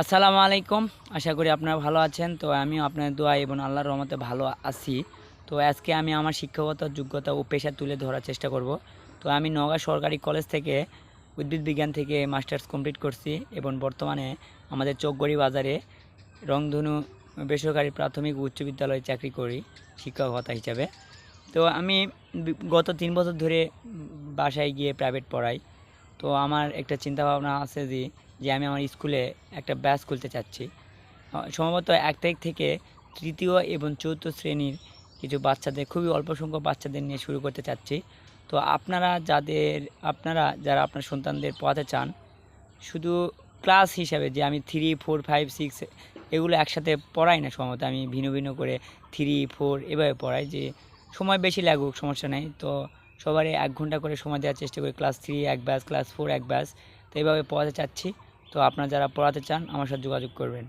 আসসালামু আলাইকুম। আশা করি আপনারা ভালো আছেন। তো আমিও আপনাদের দোয়া এবং আল্লাহর রহমতে ভালো আছি। তো আজকে আমি আমার শিক্ষকতার যোগ্যতা ও পেশা তুলে ধরার চেষ্টা করব। তো আমি নওগাঁ সরকারি কলেজ থেকে উদ্ভিদ বিজ্ঞান থেকে মাস্টার্স কমপ্লিট করছি এবং বর্তমানে আমাদের চকগড়ি বাজারে রংধনু বেসরকারি প্রাথমিক ও উচ্চ বিদ্যালয়ে চাকরি করি শিক্ষকতা হিসাবে। তো আমি গত ৩ বছর ধরে বাসায় গিয়ে প্রাইভেট পড়াই। তো আমার একটা চিন্তা ভাবনা আছে যে আমি আমার স্কুলে একটা ব্যাচ খুলতে চাচ্ছি। সম্ভবত ১ তারিখ থেকে তৃতীয় এবং চতুর্থ শ্রেণীর কিছু বাচ্চাদের, খুবই অল্প সংখ্যক বাচ্চাদের নিয়ে শুরু করতে চাচ্ছি। তো আপনারা যারা আপনার সন্তানদের পড়াতে চান, শুধু ক্লাস হিসাবে যে আমি 3, 4, 5, 6 এগুলো একসাথে পড়াই না। সম্ভবত আমি ভিন্ন ভিন্ন করে 3, 4 এভাবে পড়াই, যে সময় বেশি লাগুক সমস্যা নেই। তো সবারই ১ ঘন্টা করে সময় দেওয়ার চেষ্টা করি। ক্লাস 3 এক ব্যাচ, ক্লাস 4 এক ব্যাচ, তো এইভাবে পড়াতে চাচ্ছি। তো আপনারা যারা পড়াতে চান আমার সাথে যোগাযোগ করবেন।